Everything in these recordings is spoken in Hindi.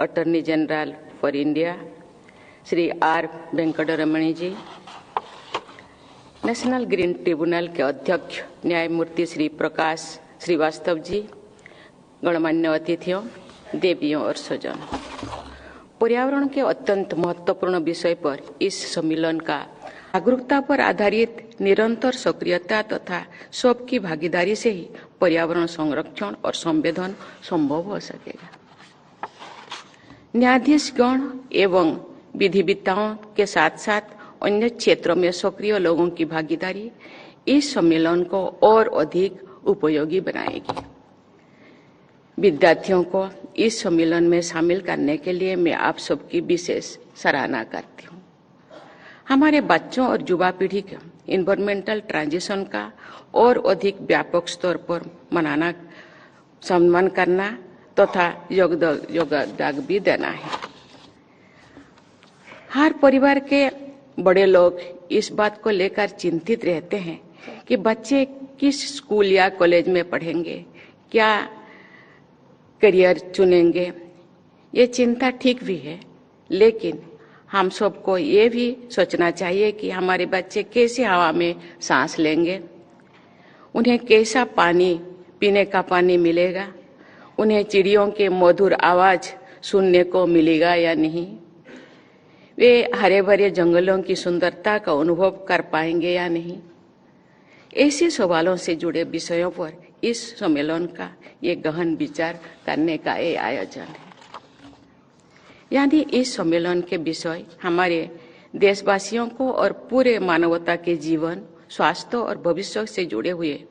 Attorney general for India Shri R Venkataramani ji, national green tribunal के अध्यक्ष न्यायमूर्ति श्री प्रकाश श्रीवास्तव जी, गणमान्य अतिथियों, देवियों और स्वजनों, पर्यावरण के अत्यंत महत्वपूर्ण विषय पर इस सम्मेलन का जागरूकता पर आधारित निरंतर सक्रियता तथा सबकी भागीदारी से ही पर्यावरण संरक्षण और संवर्धन संभव हो सकेगा। न्यायाधीशगण एवं विधिवेत्ताओं के साथ साथ अन्य क्षेत्रों में सक्रिय लोगों की भागीदारी इस सम्मेलन को और अधिक उपयोगी बनाएगी। विद्यार्थियों को इस सम्मेलन में शामिल करने के लिए मैं आप सबकी विशेष सराहना करती हूँ। हमारे बच्चों और युवा पीढ़ी के इन्वायरमेंटल ट्रांजिशन का और अधिक व्यापक स्तर पर मनाना, सम्मान करना तथा योगदान भी देना है। हर परिवार के बड़े लोग इस बात को लेकर चिंतित रहते हैं कि बच्चे किस स्कूल या कॉलेज में पढ़ेंगे, क्या करियर चुनेंगे। ये चिंता ठीक भी है, लेकिन हम सबको ये भी सोचना चाहिए कि हमारे बच्चे कैसी हवा में सांस लेंगे, उन्हें कैसा पानी, पीने का पानी मिलेगा, उन्हें चिड़ियों के मधुर आवाज सुनने को मिलेगा या नहीं, वे हरे भरे जंगलों की सुंदरता का अनुभव कर पाएंगे या नहीं। ऐसे सवालों से जुड़े विषयों पर इस सम्मेलन का ये गहन विचार करने का ये आयोजन है। यानी इस सम्मेलन के विषय हमारे देशवासियों को और पूरे मानवता के जीवन, स्वास्थ्य और भविष्य से जुड़े हुए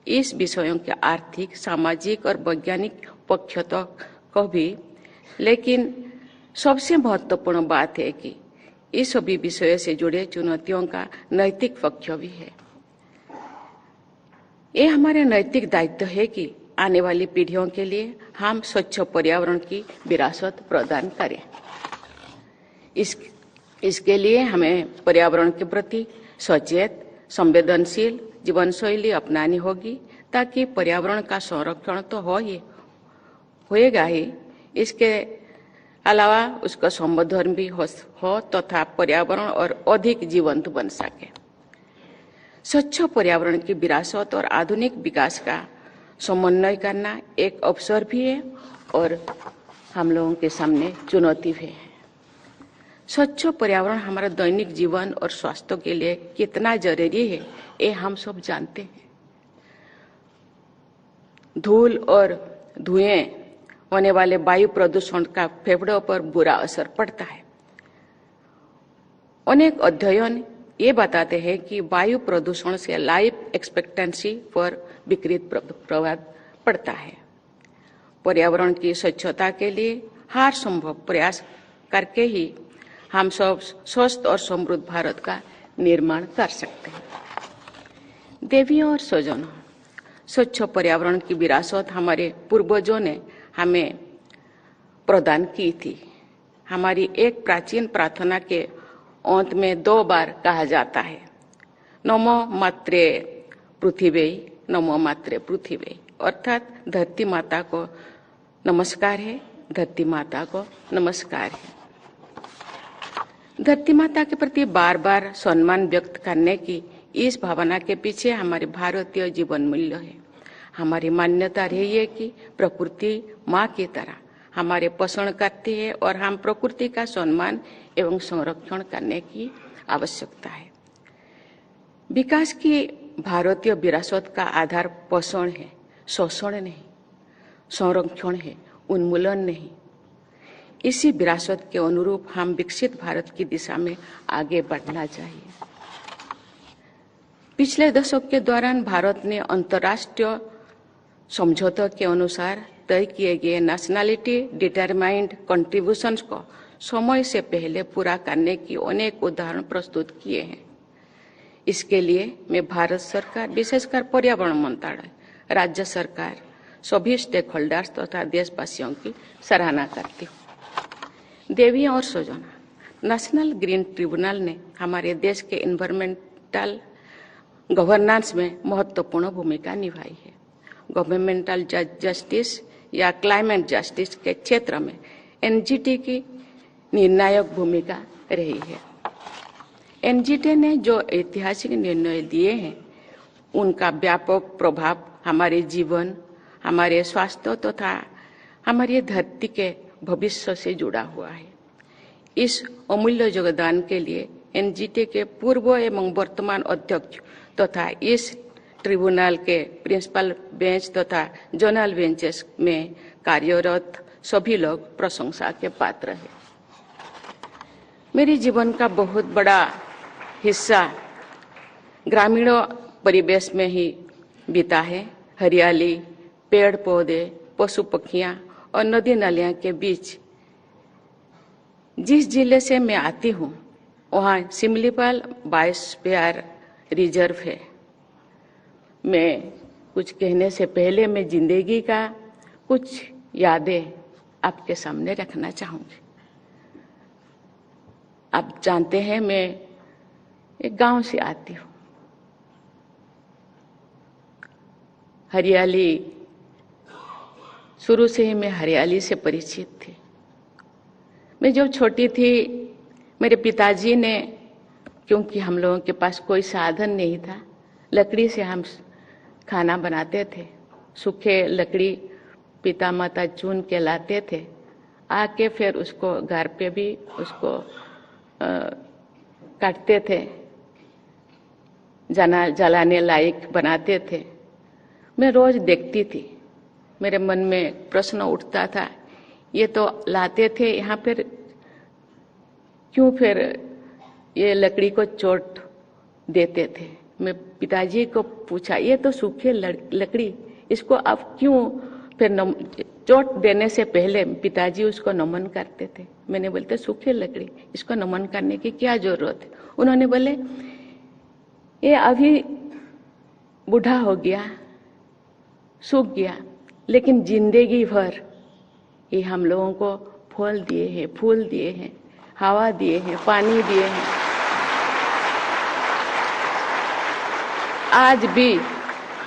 इस विषयों के आर्थिक, सामाजिक और वैज्ञानिक पक्षों को भी, लेकिन सबसे महत्वपूर्ण बात है कि इस सभी विषयों से जुड़े चुनौतियों का नैतिक पक्ष भी है। ये हमारे नैतिक दायित्व है कि आने वाली पीढ़ियों के लिए हम स्वच्छ पर्यावरण की विरासत प्रदान करें। इसके लिए हमें पर्यावरण के प्रति सचेत, संवेदनशील जीवन शैली अपनानी होगी, ताकि पर्यावरण का संरक्षण तो होएगा ही, इसके अलावा उसका संवर्धन भी हो तथा पर्यावरण और अधिक जीवंत बन सके। स्वच्छ पर्यावरण की विरासत और आधुनिक विकास का समन्वय करना एक अवसर भी है और हम लोगों के सामने चुनौती भी है। स्वच्छ पर्यावरण हमारा दैनिक जीवन और स्वास्थ्य के लिए कितना जरूरी है, ये हम सब जानते हैं। धूल और धुएं होने वाले वायु प्रदूषण का फेफड़ों पर बुरा असर पड़ता है। अनेक अध्ययन ये बताते हैं कि वायु प्रदूषण से लाइफ एक्सपेक्टेंसी पर विपरीत प्रभाव पड़ता है। पर्यावरण की स्वच्छता के लिए हर संभव प्रयास करके ही हम सब स्वस्थ और समृद्ध भारत का निर्माण कर सकते हैं। देवियों और स्वजनों, स्वच्छ पर्यावरण की विरासत हमारे पूर्वजों ने हमें प्रदान की थी। हमारी एक प्राचीन प्रार्थना के अंत में 2 बार कहा जाता है, नमो मात्रे पृथ्वी, नमो मात्रे पृथ्वी, अर्थात धरती माता को नमस्कार है, धरती माता को नमस्कार है। धरती माता के प्रति बार बार सम्मान व्यक्त करने की इस भावना के पीछे हमारे भारतीय जीवन मूल्य है। हमारी मान्यता रही है कि प्रकृति माँ की तरह हमारे पोषण करती है और हम प्रकृति का सम्मान एवं संरक्षण करने की आवश्यकता है। विकास की भारतीय विरासत का आधार पोषण है, शोषण नहीं, संरक्षण है, उन्मूलन नहीं। इसी विरासत के अनुरूप हम विकसित भारत की दिशा में आगे बढ़ना चाहिए। पिछले दशक के दौरान भारत ने अंतर्राष्ट्रीय समझौतों के अनुसार तय किए गए नेशनलिटी डिटरमाइंड कंट्रीब्यूशंस को समय से पहले पूरा करने की अनेक उदाहरण प्रस्तुत किए हैं। इसके लिए मैं भारत सरकार, विशेषकर पर्यावरण मंत्रालय, राज्य सरकार, सभी स्टेक होल्डर्स तथा देशवासियों की सराहना करती हूँ। देवियों और स्वजनों, नेशनल ग्रीन ट्रिब्यूनल ने हमारे देश के एनवायरमेंटल गवर्नेंस में महत्वपूर्ण भूमिका निभाई है। गवर्नमेंटल जस्टिस या क्लाइमेट जस्टिस के क्षेत्र में एनजीटी की निर्णायक भूमिका रही है। एनजीटी ने जो ऐतिहासिक निर्णय लिए हैं, उनका व्यापक प्रभाव हमारे जीवन, हमारे स्वास्थ्य तथा हमारी धरती के भविष्य से जुड़ा हुआ है। इस अमूल्य योगदान के लिए एनजीटी के पूर्व एवं वर्तमान अध्यक्ष तथा इस ट्रिब्यूनल के प्रिंसिपल बेंच तथा जोनल बेंचेस में कार्यरत सभी लोग प्रशंसा के पात्र हैं। मेरे जीवन का बहुत बड़ा हिस्सा ग्रामीण परिवेश में ही बीता है। हरियाली, पेड़ पौधे, पशु पक्षियां और नदी नालियां के बीच जिस जिले से मैं आती हूँ, वहाँ सिमलीपाल बायोस्फीयर रिजर्व है। मैं कुछ कहने से पहले मैं जिंदगी का कुछ यादें आपके सामने रखना चाहूंगी। आप जानते हैं मैं एक गांव से आती हूँ। हरियाली, शुरू से ही मैं हरियाली से परिचित थी। मैं जब छोटी थी, मेरे पिताजी ने, क्योंकि हम लोगों के पास कोई साधन नहीं था, लकड़ी से हम खाना बनाते थे। सूखे लकड़ी पिता माता चुन के लाते थे, आके फिर उसको घर पे भी उसको काटते थे, जलाने लायक बनाते थे। मैं रोज देखती थी। मेरे मन में प्रश्न उठता था, ये तो लाते थे यहाँ पर, क्यों फिर ये लकड़ी को चोट देते थे। मैं पिताजी को पूछा, ये तो सूखे लकड़ी, इसको आप क्यों फिर चोट देने से पहले पिताजी उसको नमन करते थे। मैंने बोलते सूखे लकड़ी, इसको नमन करने की क्या जरूरत है। उन्होंने बोले ये अभी बूढ़ा हो गया, सूख गया, लेकिन जिंदगी भर ये हम लोगों को फल दिए हैं, फूल दिए हैं, हवा दिए हैं, पानी दिए हैं। आज भी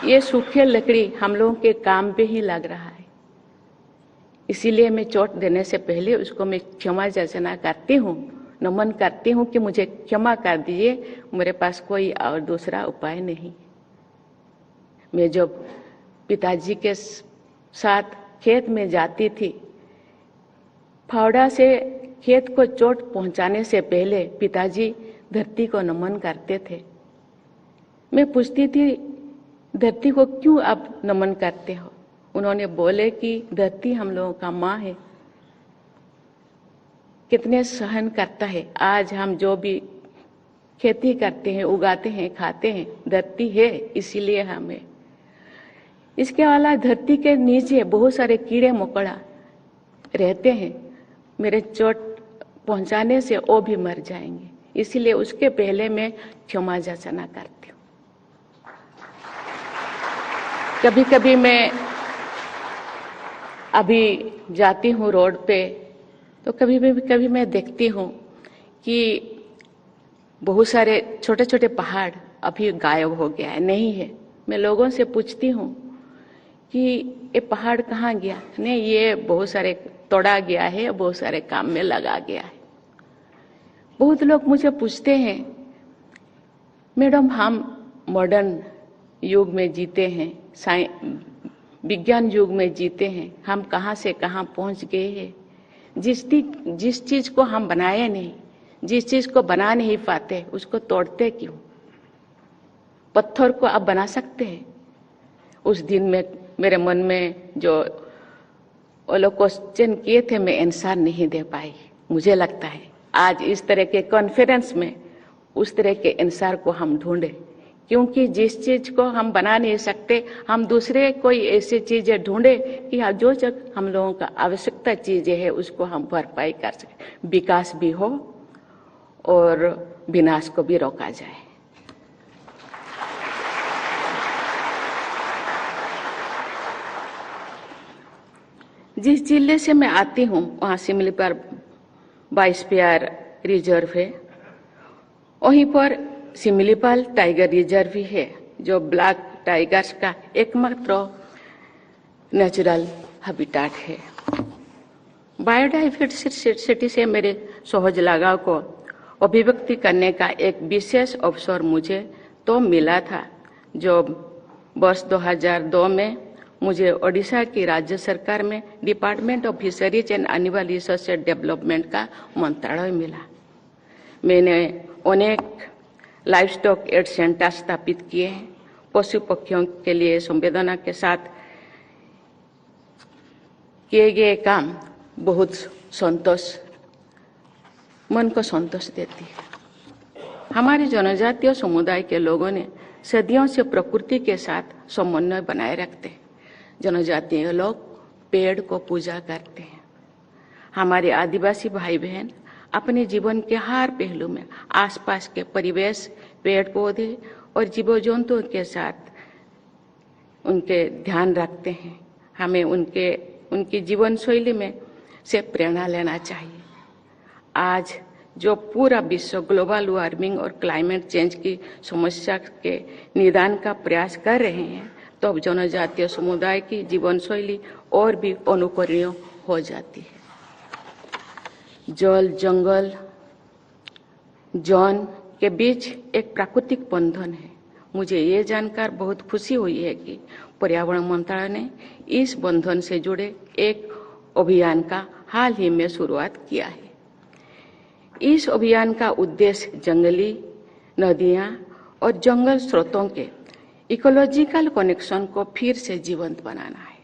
ये सूखे लकड़ी हम लोगों के काम पे ही लग रहा है। इसीलिए मैं चोट देने से पहले उसको मैं क्षमा याचना करती हूँ, नमन करती हूँ कि मुझे क्षमा कर दीजिए, मेरे पास कोई और दूसरा उपाय नहीं। मैं जब पिताजी के साथ खेत में जाती थी, फावड़ा से खेत को चोट पहुंचाने से पहले पिताजी धरती को नमन करते थे। मैं पूछती थी, धरती को क्यों आप नमन करते हो। उन्होंने बोले कि धरती हम लोगों का माँ है, कितने सहन करता है। आज हम जो भी खेती करते हैं, उगाते हैं, खाते हैं, धरती है इसीलिए हमें। इसके अलावा धरती के नीचे बहुत सारे कीड़े मकोड़ा रहते हैं, मेरे चोट पहुंचाने से वो भी मर जाएंगे, इसीलिए उसके पहले मैं क्षमा याचना करती हूँ। कभी कभी मैं अभी जाती हूँ रोड पे, तो कभी मैं देखती हूँ कि बहुत सारे छोटे छोटे पहाड़ अभी गायब हो गया है, नहीं है। मैं लोगों से पूछती हूँ कि ये पहाड़ कहाँ गया। नहीं, ये बहुत सारे तोड़ा गया है, बहुत सारे काम में लगा गया है। बहुत लोग मुझे पूछते हैं, मैडम हम मॉडर्न युग में जीते हैं, विज्ञान युग में जीते हैं, हम कहाँ से कहाँ पहुँच गए हैं। जिस चीज को हम बनाए नहीं, जिस चीज को बना नहीं पाते, उसको तोड़ते क्यों। पत्थर को आप बना सकते हैं। उस दिन में मेरे मन में जो वो लोग क्वेश्चन किए थे, मैं आंसर नहीं दे पाई। मुझे लगता है आज इस तरह के कॉन्फ्रेंस में उस तरह के आंसर को हम ढूंढे, क्योंकि जिस चीज को हम बना नहीं सकते, हम दूसरे कोई ऐसी चीजें ढूंढे कि जो हम लोगों का आवश्यकता चीजें है उसको हम भरपाई कर सके, विकास भी हो और विनाश को भी रोका जाए। जिस जिले से मैं आती हूँ वहाँ सिमलीपाल बायोस्फीयर रिजर्व है। वहीं पर सिमलीपाल टाइगर रिजर्व भी है, जो ब्लैक टाइगर्स का एकमात्र नेचुरल हैबिटेट है। बायोडाइवर्सिटी से मेरे सहज लगाव को अभिव्यक्ति करने का एक विशेष अवसर मुझे तो मिला था, जो वर्ष 2002 में मुझे ओडिशा की राज्य सरकार में department of fisheries and animal research and development का मंत्रालय मिला। मैंने अनेक लाइव स्टॉक एड सेंटर स्थापित किए हैं। पशु पक्षियों के लिए संवेदना के साथ किए गए काम बहुत मन को संतोष देती है। हमारे जनजातीय समुदाय के लोगों ने सदियों से प्रकृति के साथ समन्वय बनाए रखते हैं। जनजातीय लोग पेड़ को पूजा करते हैं। हमारे आदिवासी भाई बहन अपने जीवन के हर पहलू में आसपास के परिवेश, पेड़ पौधे और जीव जंतुओं के साथ उनके ध्यान रखते हैं। हमें उनकी जीवन शैली में से प्रेरणा लेना चाहिए। आज जो पूरा विश्व ग्लोबल वार्मिंग और क्लाइमेट चेंज की समस्या के निदान का प्रयास कर रहे हैं, तो अब जनजातीय समुदाय की जीवन शैली और भी अनुकरणीय हो जाती है। जल, जंगल, जौन के बीच एक प्राकृतिक बंधन है। मुझे ये जानकर बहुत खुशी हुई है कि पर्यावरण मंत्रालय ने इस बंधन से जुड़े एक अभियान का हाल ही में शुरुआत किया है। इस अभियान का उद्देश्य जंगली नदियां और जंगल स्रोतों के इकोलॉजिकल कनेक्शन को फिर से जीवंत बनाना है।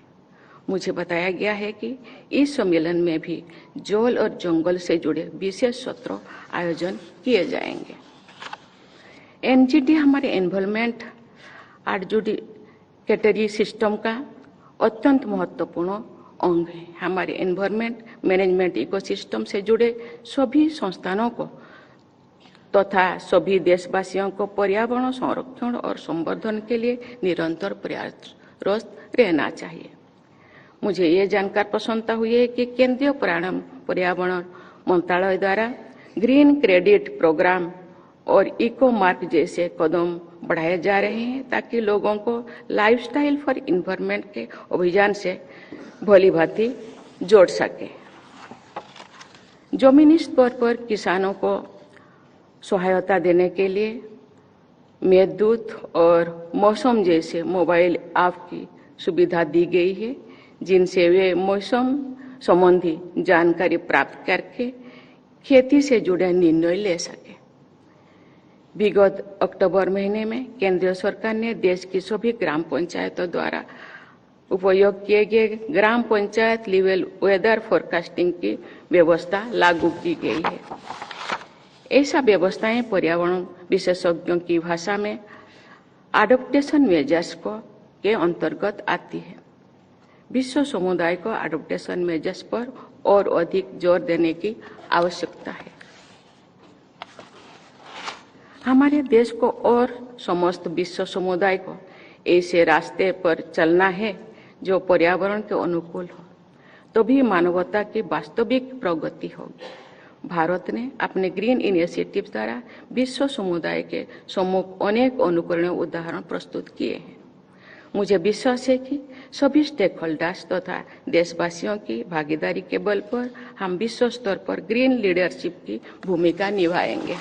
मुझे बताया गया है कि इस सम्मेलन में भी जल और जंगल से जुड़े विशेष सत्र आयोजन किए जाएंगे। एनजीटी हमारे एनवायरमेंट एडजुडिकेटरी सिस्टम का अत्यंत महत्वपूर्ण अंग है। हमारे एनवायरमेंट मैनेजमेंट इकोसिस्टम से जुड़े सभी संस्थानों को तथा सभी देशवासियों को पर्यावरण संरक्षण और संवर्धन के लिए निरंतर प्रयासरत रहना चाहिए। मुझे ये जानकर प्रसन्नता हुई है कि केंद्रीय पर्यावरण मंत्रालय द्वारा ग्रीन क्रेडिट प्रोग्राम और इको मार्क जैसे कदम बढ़ाए जा रहे हैं, ताकि लोगों को लाइफस्टाइल फॉर इन्वायरमेंट के अभियान से भली भांति जोड़ सके। जमीनी स्तर पर किसानों को सहायता देने के लिए मेघदूत और मौसम जैसे मोबाइल ऐप की सुविधा दी गई है, जिनसे वे मौसम संबंधी जानकारी प्राप्त करके खेती से जुड़े निर्णय ले सके। विगत अक्टूबर महीने में केंद्र सरकार ने देश की सभी ग्राम पंचायतों द्वारा उपयोग किए गए ग्राम पंचायत लेवल वेदर फोरकास्टिंग की व्यवस्था लागू की गई है। ऐसा व्यवस्थाएं पर्यावरण विशेषज्ञों की भाषा में एडॉप्टेशन मेजर्स के अंतर्गत आती है। विश्व समुदाय को एडॉप्टेशन मेजर्स पर और अधिक जोर देने की आवश्यकता है। हमारे देश को और समस्त विश्व समुदाय को ऐसे रास्ते पर चलना है जो पर्यावरण के अनुकूल हो, तभी मानवता की वास्तविक प्रगति होगी। भारत ने अपने ग्रीन इनिशिएटिव द्वारा विश्व समुदाय के सम्मुख अनेक अनुकरणीय उदाहरण प्रस्तुत किए हैं। मुझे विश्वास है कि सभी स्टेक होल्डर्स तथा देशवासियों की भागीदारी के बल पर हम विश्व स्तर पर ग्रीन लीडरशिप की भूमिका निभाएंगे।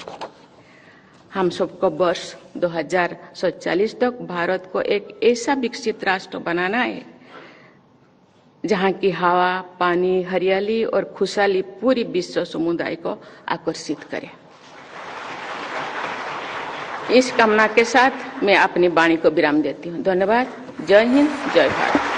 हम सबको वर्ष 2047 तक भारत को एक ऐसा विकसित राष्ट्र बनाना है जहां की हवा, पानी, हरियाली और खुशहाली पूरी विश्व समुदाय को आकर्षित करे। इस कामना के साथ मैं अपनी वाणी को विराम देती हूँ। धन्यवाद। जय हिंद, जय भारत।